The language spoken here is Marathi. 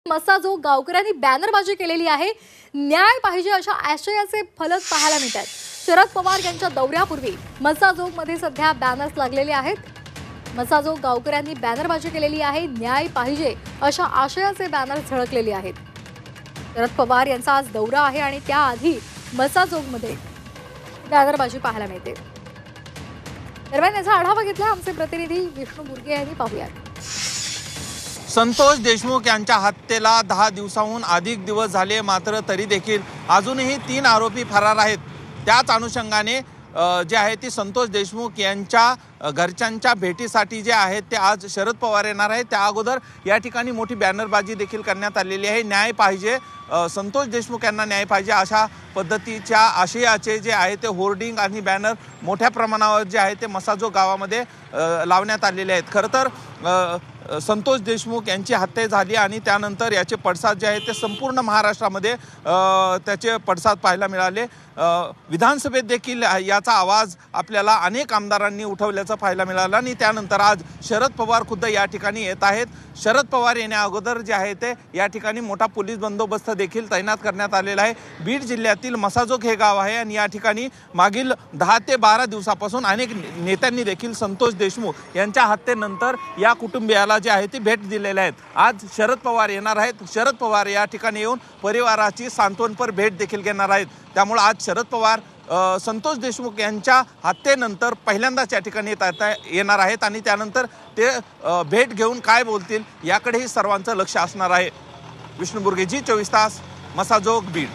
मसाजोग गावकऱ्यांनी बॅनरबाजी केलेली आहे। न्याय पाहिजे अशा आशयाचे फलक पाहायला मिळतात। शरद पवार यांच्या दौऱ्यापूर्वी मसाजोगमध्ये सध्या बॅनर्स लागलेले आहेत। मसाजोग गावकऱ्यांनी बॅनरबाजी केलेली आहे। न्याय पाहिजे अशा आशयाचे बॅनर झळकलेले आहेत। शरद पवार यांचा आज दौरा आहे आणि त्याआधी मसाजोगमध्ये बॅनरबाजी पाहायला मिळते। दरम्यान याचा आढावा घेतला आमचे प्रतिनिधी विष्णू बुर्गे यांनी। पाहूयात। संतोष देशमुख यांच्या हत्येला 10 दिवसांहून अधिक दिवस झाले, मात्र तरी देखील अजूनही 3 आरोपी फरार आहेत। त्याच अनुषंगाने जे आहे ते संतोष देशमुख यांच्या घरच्यांच्या भेटीसाठी जे आहेत ते आज शरद पवार येणार आहेत। त्या अगोदर या ठिकाणी मोठी बॅनरबाजी देखील करण्यात आलेली आहे। न्याय पाहिजे, संतोष देशमुख यांना न्याय पाहिजे अशा पद्धतीच्या आशयाचे जे आहे ते होर्डिंग आणि बॅनर मोठ्या प्रमाणावर जे आहे ते मसाजोग गावामध्ये लावण्यात आलेले आहेत। खरं तर संतोष देशमुख यांची हत्या झाली आणि त्यानंतर याचे पडसाद जे आहेत ते संपूर्ण महाराष्ट्रामध्ये त्याचे पडसाद पाहायला मिळाले। विधानसभेत देखील याचा आवाज आपल्याला अनेक आमदारांनी उठवल्याचं पाहायला मिळालं आणि त्यानंतर आज शरद पवार खुद्द या ठिकाणी येत आहेत। शरद पवार येण्या अगोदर जे आहे ते या ठिकाणी मोठा पोलीस बंदोबस्त देखील तैनात करण्यात आलेला आहे। बीड जिल्ह्यातील मसाजोग हे गाव आहे आणि या ठिकाणी मागील 10 ते 12 दिवसापासून अनेक नेत्यांनी देखील संतोष देशमुख यांच्या हत्येनंतर या कुटुंबियाला जे आहे ते भेट दिलेले आहेत। आज शरद पवार येणार आहेत। शरद पवार या ठिकाणी येऊन परिवाराची सांत्वनपर भेट देखील घेणार आहेत। त्यामुळे आज शरद पवार संतोष देशमुख यांच्या हत्येनंतर पहिल्यांदाच या ठिकाणी येणार आहेत आणि त्यानंतर ते भेट घेऊन काय बोलतील याकडेही सर्वांचं लक्ष असणार आहे। विष्णू बुर्गे, जी 24 तास, मसाजोग, बीड।